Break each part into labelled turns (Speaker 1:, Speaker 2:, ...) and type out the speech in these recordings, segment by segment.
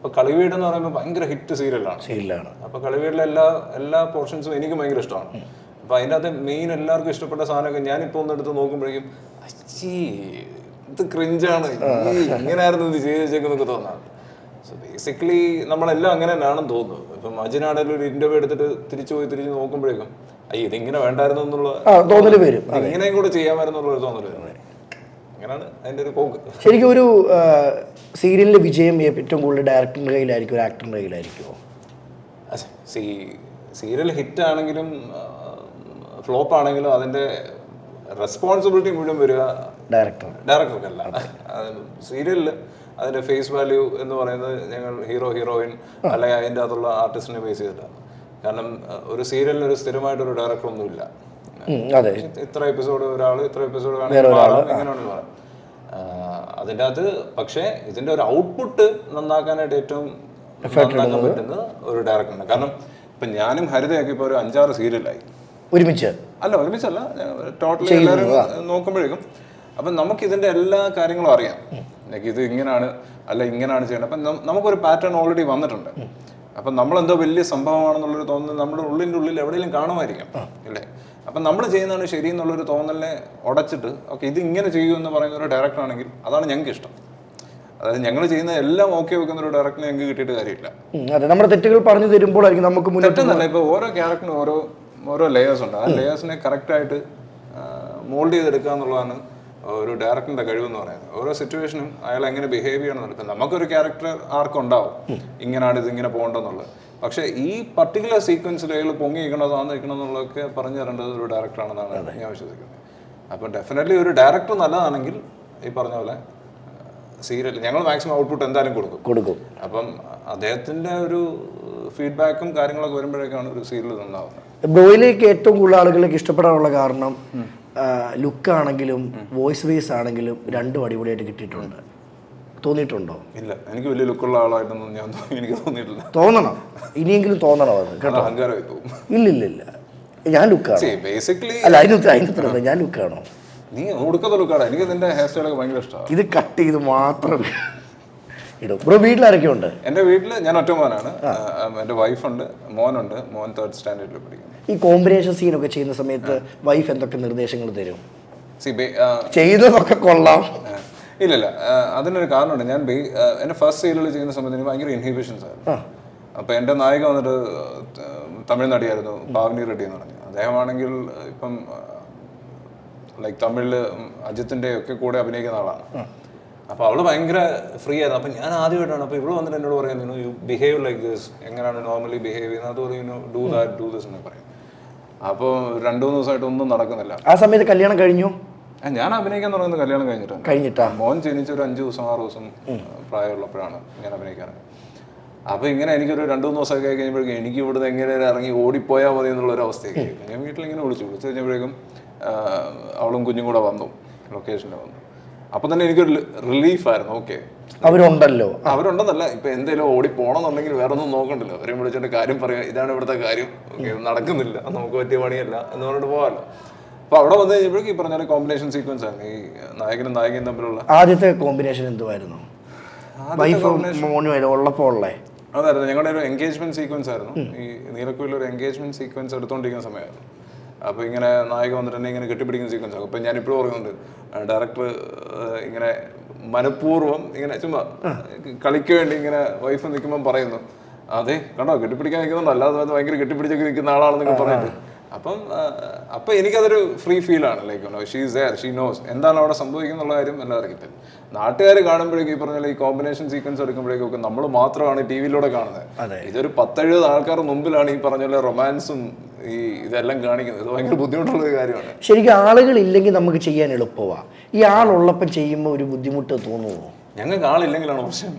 Speaker 1: അപ്പോൾ കളിവീട് എന്ന് പറയുമ്പോൾ ഭയങ്കര ഹിറ്റ് സീരിയലാണ്. അപ്പോൾ കളിവീടിലെ എല്ലാ പോർഷൻസും എനിക്ക് ഭയങ്കര ഇഷ്ടമാണ്. അപ്പോൾ അതിൻ്റെ അകത്ത് മെയിൻ എല്ലാവർക്കും ഇഷ്ടപ്പെട്ട സാധനമൊക്കെ ഞാനിപ്പോൾ ഒന്നെടുത്ത് നോക്കുമ്പോഴേക്കും അച്ചി ഇത് ക്രിഞ്ചാണ്, ഇങ്ങനെയായിരുന്നു ഇത് ചെയ്ത് വെച്ചേക്കുന്നൊക്കെ തോന്നാറ്. സോ ബേസിക്കലി നമ്മളെല്ലാം അങ്ങനെ തന്നെയാണെന്ന് തോന്നുന്നു. ഇപ്പം അജിനാണെങ്കിലും ഒരു ഇന്റർവ്യൂ എടുത്തിട്ട് തിരിച്ചു നോക്കുമ്പോഴേക്കും അയ്യോ ഇതിങ്ങനെ വേണ്ടായിരുന്നു എന്നുള്ള തോന്നൽ വരും, ഇങ്ങനെയും കൂടെ ചെയ്യാമായിരുന്നു ഒരു തോന്നൽ വരും. അങ്ങനെയാണ് അതിൻ്റെ ഒരു പോക്ക്.
Speaker 2: ശരിക്കും ഒരു സീരിയലിന്റെ വിജയം ഏറ്റവും കൂടുതൽ ഡയറക്ടറിന്റെ കയ്യിലായിരിക്കും, ഒരു ആക്ടറിന്റെ കയ്യിലായിരിക്കുമോ?
Speaker 1: സീരിയൽ ഹിറ്റ് ആണെങ്കിലും ഫ്ലോപ്പ് ആണെങ്കിലും അതിന്റെ റെസ്പോൺസിബിലിറ്റി മുഴുവൻ വരിക ഡയറക്ടർക്കല്ല. സീരിയലിൽ അതിന്റെ ഫേസ് വാല്യൂ എന്ന് പറയുന്നത് ഞങ്ങൾ ഹീറോയിൻ അല്ലെങ്കിൽ അതിൻ്റെ അകത്തുള്ള ആർട്ടിസ്റ്റിനെ ബേസ് ചെയ്തിട്ടാണ്. കാരണം ഒരു സീരിയലിന് ഒരു സ്ഥിരമായിട്ടൊരു ഡയറക്ടർ ഒന്നുമില്ല. ഇത്ര എപ്പിസോഡ് ഒരാൾ, ഇത്ര എപ്പിസോഡ് എങ്ങനെയാണെന്ന് പറയാം. അതിൻ്റെ അകത്ത് പക്ഷേ ഇതിന്റെ ഒരു ഔട്ട്പുട്ട് നന്നാക്കാനായിട്ട് ഏറ്റവും നന്നാക്കാൻ പറ്റുന്നത് ഒരു ഡയറക്ടറാണ്. കാരണം ഇപ്പം ഞാനും ഹരിതയൊക്കെ ഇപ്പോൾ ഒരു 5-6 സീരിയലായി ഒരുമിച്ചല്ല, ടോട്ടലി എല്ലാവരും നോക്കുമ്പോഴേക്കും അപ്പം നമുക്ക് ഇതിന്റെ എല്ലാ കാര്യങ്ങളും അറിയാം. ഇത് ഇങ്ങനെയാണ് ഇങ്ങനെയാണ് ചെയ്യേണ്ടത്. അപ്പം നമുക്കൊരു പാറ്റേൺ ഓൾറെഡി വന്നിട്ടുണ്ട്. അപ്പം നമ്മളെന്തോ വലിയ സംഭവമാണെന്നുള്ളൊരു തോന്നൽ നമ്മുടെ ഉള്ളിൽ എവിടെയെങ്കിലും കാണുമായിരിക്കും അല്ലേ. അപ്പം നമ്മൾ ചെയ്യുന്നതാണ് ശരി എന്നുള്ളൊരു തോന്നലിനെ ഉടച്ചിട്ട് ഓക്കെ ഇത് ഇങ്ങനെ ചെയ്യൂ എന്ന് പറയുന്ന ഒരു ഡയറക്ടർ ആണെങ്കിൽ അതാണ് ഞങ്ങൾക്ക് ഇഷ്ടം. അതായത് ഞങ്ങൾ ചെയ്യുന്ന എല്ലാം ഓക്കെ വെക്കുന്ന ഒരു ഡയറക്ടറിനെ ഞങ്ങൾക്ക് കിട്ടിയിട്ട് കാര്യമില്ല.
Speaker 2: നമ്മുടെ തെറ്റുകൾ പറഞ്ഞു തരുമ്പോഴായിരിക്കും നമുക്ക്
Speaker 1: തെറ്റെന്നല്ല. ഇപ്പോൾ ഓരോ ക്യാരക്ടറിനും ഓരോ ലേയേഴ്സ് ഉണ്ട്. ആ ലേയേഴ്സിനെ കറക്റ്റായിട്ട് മോൾഡ് ചെയ്തെടുക്കുക എന്നുള്ളതാണ് ഒരു ഡയറക്ടറിന്റെ കഴിവെന്ന് പറയുന്നത്. ഓരോ സിറ്റുവേഷനും അയാൾ എങ്ങനെ ബിഹേവ് ചെയ്യണമെന്നുള്ളത്. ഇപ്പം നമുക്കൊരു ക്യാരക്ടർ ആർക്കുണ്ടാവും ഇങ്ങനെയാണ് ഇതിങ്ങനെ പോകേണ്ടതെന്നുള്ളത്. പക്ഷേ ഈ പർട്ടിക്കുലർ സീക്വൻസിൽ അയാൾ പൊങ്ങിയിരിക്കണതെന്നുള്ളതൊക്കെ പറഞ്ഞു തരേണ്ടത് ഒരു ഡയറക്ടറാണെന്നാണ് ഞാൻ വിശ്വസിക്കുന്നത്. അപ്പം ഡെഫിനറ്റ്ലി ഒരു ഡയറക്ടർ നല്ലതാണെങ്കിൽ ഈ പറഞ്ഞ പോലെ സീരിയൽ ഞങ്ങൾ മാക്സിമം ഔട്ട്പുട്ട് എന്തായാലും കൊടുക്കും. അപ്പം അദ്ദേഹത്തിന്റെ ഒരു ഫീഡ്ബാക്കും കാര്യങ്ങളൊക്കെ വരുമ്പോഴേക്കാണ് ഒരു സീരിയൽ നന്നാവുന്നത്.
Speaker 2: ബ്രോയിലേക്ക് ഏറ്റവും കൂടുതൽ ആളുകൾക്ക് ഇഷ്ടപ്പെടാനുള്ള കാരണം ലുക്കാണെങ്കിലും വോയിസ് ബേസ് ആണെങ്കിലും രണ്ടും അടിപൊളിയായിട്ട് കിട്ടിയിട്ടുണ്ട്. തോന്നിയിട്ടുണ്ടോ?
Speaker 1: ഇല്ല, എനിക്ക് വലിയ ലുക്കുള്ള ആളായിട്ടൊന്നും എനിക്ക് തോന്നിയിട്ടില്ല.
Speaker 2: തോന്നണം, ഇനിയെങ്കിലും തോന്നണം അത് കേട്ടോ.
Speaker 1: അഹങ്കാരമായി പോകും.
Speaker 2: ഇല്ല ഞാൻ ലുക്കാണ്
Speaker 1: ബേസിക്കലി.
Speaker 2: അല്ല അതിനകത്ത് ഞാൻ ലുക്കാണോ?
Speaker 1: നീ ഒടുക്കത്തെ ലുക്കാണ്. എനിക്ക് നിന്റെ ഹെയർ സ്റ്റൈലൊക്കെ ഭയങ്കര ഇഷ്ടമാണ്.
Speaker 2: ഇത് കട്ട് ചെയ്ത് മാത്രം ഇടും. ബ്രോ വീട്ടിലാരൊക്കെ ഉണ്ട്?
Speaker 1: എൻ്റെ വീട്ടിൽ ഞാൻ ഒറ്റ മോനാണ്. എൻ്റെ വൈഫുണ്ട്, മോനുണ്ട്. മോൻ 3rd സ്റ്റാൻഡേർഡിൽ പഠിക്കുന്നു.
Speaker 2: ഈ കോമ്പിനേഷൻ സീനൊക്കെ ചെയ്യുന്ന സമയത്ത് വൈഫ് എന്തൊക്കെ നിർദ്ദേശങ്ങൾ തരും? ചെയ്തതൊക്കെ കൊള്ളാം.
Speaker 1: ഇല്ല, അതിനൊരു കാരണമുണ്ട്. ഞാൻ എൻ്റെ ഫസ്റ്റ് സീരിയൽ ചെയ്യുന്ന സമയത്ത് എനിക്ക് ഭയങ്കര ഇൻഹിബിഷൻസ് ആയിരുന്നു. അപ്പോൾ എൻ്റെ നായിക വന്നിട്ട് തമിഴ് നടിയായിരുന്നു, പാവനി റെഡ്ഡി എന്ന് പറഞ്ഞു. അദ്ദേഹമാണെങ്കിൽ ഇപ്പം തമിഴിൽ അജിത്തിൻ്റെ ഒക്കെ കൂടെ അഭിനയിക്കുന്ന ആളാണ്. അപ്പോൾ അവള് ഭയങ്കര ഫ്രീ ആയിരുന്നു. അപ്പം ഞാൻ ആദ്യമായിട്ടാണ്. അപ്പോൾ ഇവള് വന്നിട്ട് എന്നോട് പറയുന്നു യു ബിഹേവ് ലൈക്ക് ദിസ്, എങ്ങനെയാണ് നോർമലി ബിഹേവ് ചെയ്യുന്നത്, അതുപോലെ ഡൂ ദാറ്റ് ഡൂ ദിസ് എന്ന് പറയും. അപ്പോൾ 2-3 ദിവസമായിട്ട് ഒന്നും നടക്കുന്നില്ല.
Speaker 2: ആ സമയത്ത് കല്യാണം കഴിഞ്ഞു?
Speaker 1: ഞാൻ അഭിനയിക്കാൻ തുടങ്ങുന്നത് കല്യാണം കഴിഞ്ഞിട്ടാ. മോൻ ജനിച്ച് ഒരു 5 ദിവസം 6 ദിവസം പ്രായമുള്ളപ്പോഴാണ് ഞാൻ അഭിനയിക്കാറ്. അപ്പോൾ ഇങ്ങനെ എനിക്കൊരു 2-3 ദിവസമൊക്കെ കഴിഞ്ഞപ്പോഴേക്കും എനിക്ക് ഇവിടുന്ന് എങ്ങനെ ഇറങ്ങി ഓടിപ്പോയാൽ മതി എന്നുള്ളൊരു അവസ്ഥയൊക്കെ. ഞാൻ വീട്ടിലിങ്ങനെ വിളിച്ചു കഴിഞ്ഞപ്പോഴേക്കും അവളും കുഞ്ഞും കൂടെ വന്നു, ലൊക്കേഷനിൽ വന്നു. അപ്പം തന്നെ എനിക്കൊരു റിലീഫായിരുന്നു. ഓക്കെ അവരുണ്ടെന്നല്ല, ഇപ്പം എന്തെങ്കിലും ഓടി പോകണമെന്നുണ്ടെങ്കിൽ വേറെ ഒന്നും നോക്കണ്ടല്ലോ. അവരെയും വിളിച്ചോണ്ട് കാര്യം പറയാം, ഇതാണ് ഇവിടുത്തെ കാര്യം, ഓക്കെ നടക്കുന്നില്ല, നമുക്ക് പറ്റിയ പണിയല്ല എന്ന് പറഞ്ഞിട്ട് പോകാമല്ലോ. അപ്പോൾ അവിടെ വന്നു കഴിഞ്ഞപ്പോഴേക്കും ഈ പറഞ്ഞാൽ കോമ്പിനേഷൻ സീക്വൻസ് ആണ് ഈ നായകനും നായികയും തമ്മിലുള്ള.
Speaker 2: ആദ്യത്തെ കോമ്പിനേഷൻ എന്തുവായിരുന്നു?
Speaker 1: അതായിരുന്നു ഞങ്ങളുടെ ഒരു എൻഗേജ്മെന്റ് സീക്വൻസ് ആയിരുന്നു. ഈ നീലക്കുയിൽ ഒരു എൻഗേജ്മെന്റ് സീക്വൻസ് എടുത്തുകൊണ്ടിരിക്കുന്ന സമയമായിരുന്നു. അപ്പോൾ ഇങ്ങനെ നായിക വന്നിട്ട് തന്നെ ഇങ്ങനെ കെട്ടിപ്പിടിക്കുന്ന സീക്വൻസ് ആകും. അപ്പം ഞാനിപ്പോഴും പറയുന്നുണ്ട്, ഡയറക്ടർ ഇങ്ങനെ മനഃപൂർവ്വം ഇങ്ങനെ ചുമ്മാ കളിക്ക് വേണ്ടി ഇങ്ങനെ വൈഫ് നിൽക്കുമ്പം പറയുന്നു, അതെ കണ്ടോ കെട്ടിപ്പിടിക്കാൻ നിൽക്കുന്നുണ്ടോ, അല്ലാതെ ഭയങ്കര കെട്ടിപ്പിടിച്ചൊക്കെ നിൽക്കുന്ന ആളാണെന്നൊക്കെ പറഞ്ഞിട്ട്. അപ്പം എനിക്കതൊരു ഫ്രീ ഫീലാണ്. She is there, she knows എന്താണ് അവിടെ സംഭവിക്കുന്നുള്ള കാര്യം എല്ലാവർക്കും കിട്ടും. നാട്ടുകാർ കാണുമ്പോഴേക്കും ഈ പറഞ്ഞാൽ ഈ കോമ്പിനേഷൻ സീക്വൻസ് എടുക്കുമ്പോഴേക്കൊക്കെ നമ്മൾ മാത്രമാണ് ടി വിയിലൂടെ കാണുന്നത്. ഇതൊരു 10-70 ആൾക്കാരുടെ മുമ്പിലാണ് ഈ പറഞ്ഞ പോലെ റൊമാൻസും ഈ ഇതെല്ലാം കാണിക്കുന്നത്. ഇത് ഭയങ്കര ബുദ്ധിമുട്ടുള്ള ഒരു കാര്യമാണ്.
Speaker 2: ശരിക്കും ആളുകളില്ലെങ്കിൽ നമുക്ക് ചെയ്യാൻ എളുപ്പമാണ്. ഈ ആളുള്ളപ്പം ചെയ്യുമ്പോൾ ഒരു ബുദ്ധിമുട്ട് തോന്നുമോ?
Speaker 1: ഞങ്ങൾക്ക് ആളില്ലെങ്കിലാണ്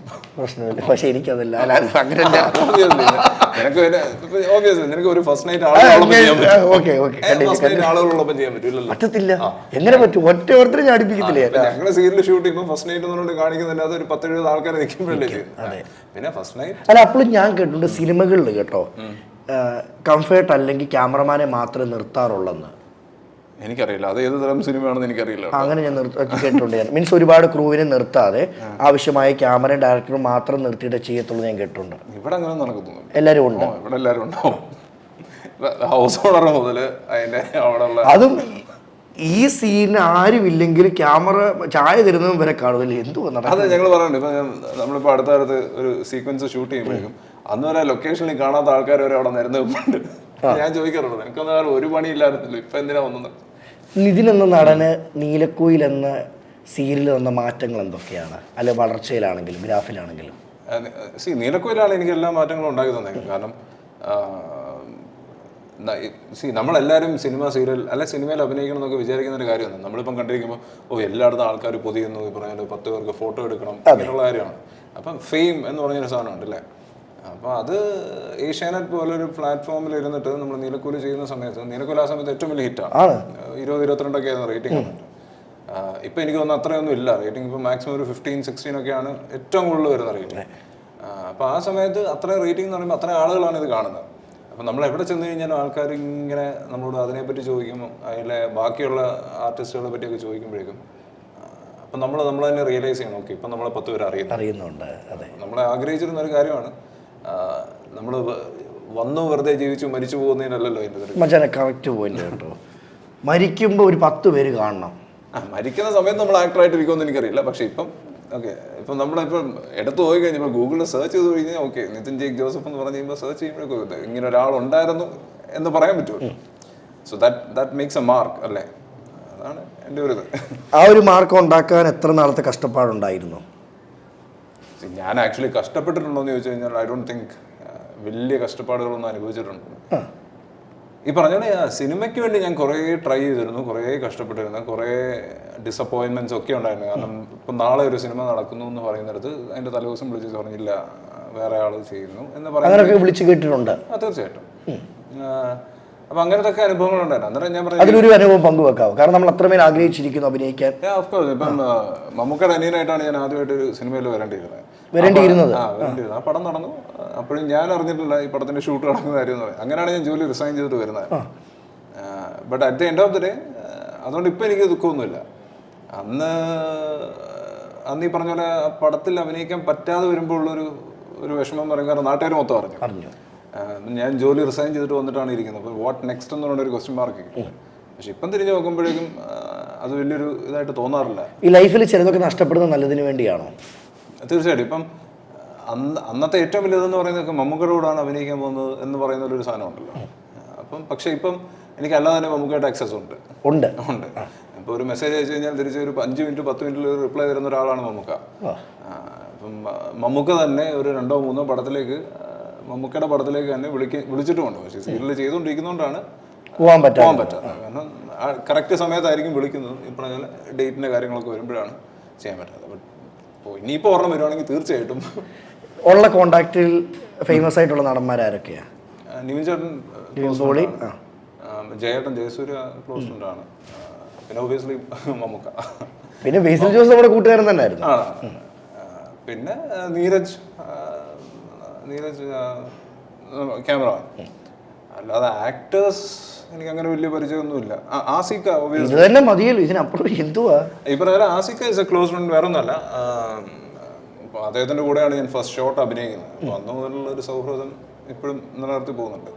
Speaker 2: പ്രശ്നമില്ല. പക്ഷെ എനിക്കതല്ല,
Speaker 1: നിനക്ക് ഒരു ഫസ്റ്റ് നൈറ്റ് ആളുകളോടൊപ്പം ചെയ്യാൻ
Speaker 2: പറ്റത്തില്ല. എങ്ങനെ പറ്റും? ഒറ്റ ഓർത്തരും ചാടിപ്പിക്കത്തില്ലേ?
Speaker 1: ഞങ്ങളുടെ സീരിയൽ ഷൂട്ട് ചെയ്യുമ്പോൾ ഫസ്റ്റ് നൈറ്റ് എന്നുകൊണ്ട് കാണിക്കുന്നുണ്ട്. അതൊരു 10-70 ആൾക്കാരെ നിൽക്കുമ്പോഴല്ലേ പിന്നെ ഫസ്റ്റ് നൈറ്റ്.
Speaker 2: അല്ല, അപ്പോഴും ഞാൻ കേട്ടിട്ടുണ്ട് സിനിമകളിൽ കേട്ടോ, കംഫേർട്ട് അല്ലെങ്കിൽ ക്യാമറമാനെ മാത്രമേ നിർത്താറുള്ളെന്ന്.
Speaker 1: എനിക്കറിയില്ല, അത് ഏത് തരം സിനിമയാണെന്ന് എനിക്കറിയില്ല.
Speaker 2: അങ്ങനെ ഞാൻ കേട്ടിട്ടുണ്ട്. ഞാൻ മീൻസ് ഒരുപാട് ക്രൂവിനെ നിർത്താതെ ആവശ്യമായ ക്യാമറയും ഡയറക്ടറും മാത്രം നിർത്തിയിട്ട് ചെയ്യത്തുള്ളൂ ഞാൻ കേട്ടിട്ടുണ്ട്.
Speaker 1: ഇവിടെ അങ്ങനെ നടക്കുന്നു.
Speaker 2: എല്ലാവരും ഉണ്ട്,
Speaker 1: ഇവിടെ എല്ലാവരും ഉണ്ടാവും. ഹൗസ് ഓണർ മുതൽ അതിന്റെ അവിടെയുള്ള
Speaker 2: അതും ഈ സീനിന് ആരുമില്ലെങ്കിൽ ക്യാമറ ചായ തരുന്നതും വരെ കാണുമല്ലേ, എന്തുവാ?
Speaker 1: അത് ഞങ്ങൾ പറയുന്നുണ്ട്. ഇപ്പൊ നമ്മളിപ്പോ അടുത്ത കാലത്ത് ഒരു സീക്വൻസ് ഷൂട്ട് ചെയ്യുമ്പോഴേക്കും അന്ന് വരെ ലൊക്കേഷനിൽ കാണാത്ത ആൾക്കാർ വരെ അവിടെ നിരന്നുണ്ട്. ഞാൻ ചോദിക്കാറുണ്ട്, എനിക്കൊന്നും ഒരു പണിയില്ലായിരുന്നല്ലോ, ഇപ്പൊ എന്തിനാ വന്നത്?
Speaker 2: നിതിൻ എന്ന നടന് നീലക്കുയിൽ എന്ന സീരിയലിൽ വന്ന മാറ്റങ്ങൾ എന്തൊക്കെയാണ്? അല്ലെ വളർച്ചയിലാണെങ്കിലും ഗ്രാഫിലാണെങ്കിലും?
Speaker 1: നീലക്കുയിലാണ് എനിക്ക് എല്ലാ മാറ്റങ്ങളും ഉണ്ടാക്കി തന്നത്. കാരണം നമ്മളെല്ലാവരും സിനിമ, സീരിയൽ അല്ലെ സിനിമയിൽ അഭിനയിക്കണം എന്നൊക്കെ വിചാരിക്കുന്ന ഒരു കാര്യമാണ്. നമ്മളിപ്പം കണ്ടിരിക്കുമ്പോൾ എല്ലായിടത്തും ആൾക്കാർ പൊതിയുന്നു, പറഞ്ഞാൽ 10 പേർക്ക് ഫോട്ടോ എടുക്കണം, അങ്ങനെയുള്ള കാര്യമാണ്. അപ്പം ഫെയിം എന്ന് പറഞ്ഞൊരു സാധനമുണ്ട് അല്ലേ. അപ്പോൾ അത് ഏഷ്യാനെറ്റ് പോലൊരു പ്ലാറ്റ്ഫോമിൽ ഇരുന്നിട്ട് നമ്മൾ നീലക്കൂലി ചെയ്യുന്ന സമയത്ത്, നീലക്കൂലി ആ സമയത്ത് ഏറ്റവും വലിയ ഹിറ്റാണ്. 20-22 ആയിരുന്നു റേറ്റിംഗ് വന്നിട്ട്. ഇപ്പം എനിക്ക് തോന്നുന്നു അത്രയൊന്നും ഇല്ല റേറ്റിംഗ്. ഇപ്പോൾ മാക്സിമം ഒരു 15-16 ഒക്കെയാണ് ഏറ്റവും കൂടുതൽ വരുന്ന റേറ്റിംഗ്. അപ്പോൾ ആ സമയത്ത് അത്രയും റേറ്റിംഗ് എന്ന് പറയുമ്പോൾ അത്രയും ആളുകളാണ് ഇത് കാണുന്നത്. അപ്പം നമ്മൾ എവിടെ ചെന്ന് കഴിഞ്ഞാലും ആൾക്കാർ ഇങ്ങനെ നമ്മളോട് അതിനെപ്പറ്റി ചോദിക്കുമ്പോൾ, അതിലെ ബാക്കിയുള്ള ആർട്ടിസ്റ്റുകളെ പറ്റിയൊക്കെ ചോദിക്കുമ്പോഴേക്കും അപ്പം നമ്മൾ തന്നെ റിയലൈസ് ചെയ്യണം, ഓക്കെ ഇപ്പം നമ്മളെ 10 പേര് അറിയുന്നുണ്ട്. അതെ, നമ്മളെ ആഗ്രഹിച്ചിരുന്ന ഒരു കാര്യമാണ്. നമ്മൾ വന്നു വെറുതെ ജീവിച്ചു മരിച്ചു പോകുന്നതിനല്ലല്ലോ അതിൻ്റെ
Speaker 2: മച്ചാനെ കറക്റ്റ് പോയിന്റ് കേട്ടോ. മരിക്കുമ്പോൾ ഒരു 10 പേര് കാണണം.
Speaker 1: മരിക്കുന്ന സമയത്ത് നമ്മൾ ആക്ടറായിട്ടിരിക്കുമെന്ന് എനിക്കറിയില്ല. പക്ഷെ ഇപ്പം ഓക്കെ, ഇപ്പം നമ്മളിപ്പം എടുത്ത് പോയി കഴിഞ്ഞപ്പോൾ ഗൂഗിളിൽ സെർച്ച് ചെയ്ത് കഴിഞ്ഞാൽ ഓക്കെ നിതിൻ ജേക്ക് ജോസഫ് എന്ന് പറഞ്ഞു കഴിയുമ്പോൾ സെർച്ച് ചെയ്യുമ്പോഴേക്കും ഇങ്ങനെ ഒരാളുണ്ടായിരുന്നു എന്ന് പറയാൻ പറ്റുമോ? So that makes A mark അല്ലേ. അതാണ് എൻ്റെ ഒരു ഇത്.
Speaker 2: ആ ഒരു മാർക്ക് ഉണ്ടാക്കാൻ എത്ര നാളത്തെ കഷ്ടപ്പാടുണ്ടായിരുന്നു?
Speaker 1: ഞാൻ ആക്ച്വലി കഷ്ടപ്പെട്ടിട്ടുണ്ടോ എന്ന് ചോദിച്ചു കഴിഞ്ഞാൽ ഐ ഡോണ്ട് തിങ്ക് വലിയ കഷ്ടപ്പാടുകളൊന്നും അനുഭവിച്ചിട്ടുണ്ട്. ഈ പറഞ്ഞ സിനിമയ്ക്ക് വേണ്ടി ഞാൻ കുറേ ട്രൈ ചെയ്തിരുന്നു, കുറേ കഷ്ടപ്പെട്ടിരുന്നു, കുറേ ഡിസപ്പോയിൻമെന്റ്സ് ഒക്കെ ഉണ്ടായിരുന്നു. കാരണം ഇപ്പം നാളെ ഒരു സിനിമ നടക്കുന്നു എന്ന് പറയുന്നിടത്ത് അതിൻ്റെ തലേദിവസം വിളിച്ച് പറഞ്ഞില്ല വേറെ ആൾ ചെയ്യുന്നു എന്ന് പറയാൻ
Speaker 2: വിളിച്ചു കേട്ടിട്ടുണ്ട്.
Speaker 1: തീർച്ചയായിട്ടും. അപ്പൊ അങ്ങനത്തെ അനുഭവങ്ങളുണ്ടായിരുന്നു. അന്നേരം ഞാൻ പറഞ്ഞു
Speaker 2: അതിലൊരു അനുഭവം പങ്കുവെക്കാവോ? കാരണം നമ്മൾ അത്രമേൽ ആഗ്രഹിച്ചിരിക്കുന്നു അഭിനയിക്കാൻ.
Speaker 1: ഓഫ്കോഴ്സ്. ഇപ്പം മമ്മൂക്കയുടെ അനിയനായിട്ടാണ് ഞാൻ ആദ്യമായിട്ട് ഒരു സിനിമയിൽ വരേണ്ടിയിരുന്നത്. ആ പടം നടന്നു. അപ്പോഴും ഞാൻ അറിഞ്ഞിട്ടില്ല ഈ പടത്തിന്റെ ഷൂട്ട് നടക്കുന്ന കാര്യം എന്ന് പറയും. അങ്ങനെയാണ് ഞാൻ ജോലി റിസൈൻ ചെയ്തിട്ട് വരുന്നത്. But at the end of the day അതുകൊണ്ട് ഇപ്പം എനിക്ക് ദുഃഖമൊന്നുമില്ല. അന്ന് ഈ പറഞ്ഞ പോലെ പടത്തിൽ അഭിനയിക്കാൻ പറ്റാതെ വരുമ്പോൾ ഉള്ളൊരു വിഷമം പറയും. കാരണം നാട്ടുകാർ മൊത്തം അറിഞ്ഞു. ഞാൻ ജോലി റിസൈൻ ചെയ്തിട്ട് വന്നിട്ടാണ് ഇരിക്കുന്നത്. അപ്പോൾ വാട്ട് നെക്സ്റ്റ് എന്ന് പറഞ്ഞൊരു ക്വസ്റ്റ്യൻ മാർക്ക്. പക്ഷെ ഇപ്പം തിരിഞ്ഞു നോക്കുമ്പോഴേക്കും അത് വലിയൊരു ഇതായിട്ട് തോന്നാറില്ല.
Speaker 2: ഈ ലൈഫിൽ ചിലതൊക്കെ നഷ്ടപ്പെടുന്നത് നല്ലതിന് വേണ്ടിയാണോ?
Speaker 1: തീർച്ചയായിട്ടും. ഇപ്പം അന്നത്തെ ഏറ്റവും വലിയതെന്ന് പറയുന്നത് മമ്മൂക്കയുടെ കൂടാണ് അഭിനയിക്കാൻ പോകുന്നത് എന്ന് പറയുന്ന ഒരു സാധനം ഉണ്ടല്ലോ. പക്ഷെ ഇപ്പം എനിക്ക് അല്ലാതെ തന്നെ മമ്മൂക്കയുടെ ആക്സസ് ഉണ്ട്. ഇപ്പോൾ ഒരു മെസ്സേജ് അയച്ചു കഴിഞ്ഞാൽ തിരിച്ച് ഒരു 5 മിനിറ്റ് 10 മിനിറ്റിൽ റിപ്ലൈ തരുന്ന ഒരാളാണ് മമ്മൂക്ക. അപ്പം മമ്മൂക്ക തന്നെ ഒരു 2-3 പടത്തിലേക്ക് മമ്മൂക്കയുടെ പടത്തിലേക്ക് തന്നെ വിളിച്ചിട്ടുമുണ്ട്. പക്ഷേ സീരിയൽ ചെയ്തുകൊണ്ടിരിക്കുന്നതുകൊണ്ടാണ് പോകാൻ പറ്റാത്തത്. കാരണം കറക്റ്റ് സമയത്തായിരിക്കും വിളിക്കുന്നത്. ഈ പറഞ്ഞ ഡേറ്റിൻ്റെ കാര്യങ്ങളൊക്കെ വരുമ്പോഴാണ് ചെയ്യാൻ പറ്റാത്തത്. അപ്പോൾ ഇനിയിപ്പോൾ ഓർമ്മ വരുവാണെങ്കിൽ തീർച്ചയായിട്ടും
Speaker 2: ഉള്ള കോണ്ടാക്റ്റിൽ ഫേമസ് ആയിട്ടുള്ള നടന്മാരൊക്കെയാണ്?
Speaker 1: നിവിൻ ചേട്ടൻ, ജയേട്ടൻ, ജയസൂര്യ ക്ലോസ് ഫ്രണ്ടാണ്. പിന്നെ ഒബിയസ്ലി മമ്മൂക്ക.
Speaker 2: പിന്നെ ബേസിൽ ജോസ് നമ്മുടെ കൂട്ടുകാരൻ തന്നെ ആയിരുന്നു.
Speaker 1: പിന്നെ നീരജ് ക്യാമറ. അല്ലാതെ ആക്ടേഴ്സ് എനിക്ക് അങ്ങനെ വലിയ പരിചയമൊന്നുമില്ല. ആസിക്ക
Speaker 2: തന്നെ മതിയല്ലോ, ഇതിനപ്പുറം എന്തുവാ
Speaker 1: ഈ പറയുക. ആസിക്ക ഇസ് എ ക്ലോസ് ഫ്രണ്ട്, വേറെ ഒന്നല്ല. അദ്ദേഹത്തിന്റെ കൂടെയാണ് ഞാൻ ഫസ്റ്റ് ഷോട്ട് അഭിനയിക്കുന്നത്. അപ്പോൾ അന്ന് മുതലുള്ള ഒരു സൗഹൃദം ഇപ്പോഴും നിലനിർത്തി പോകുന്നുണ്ട്.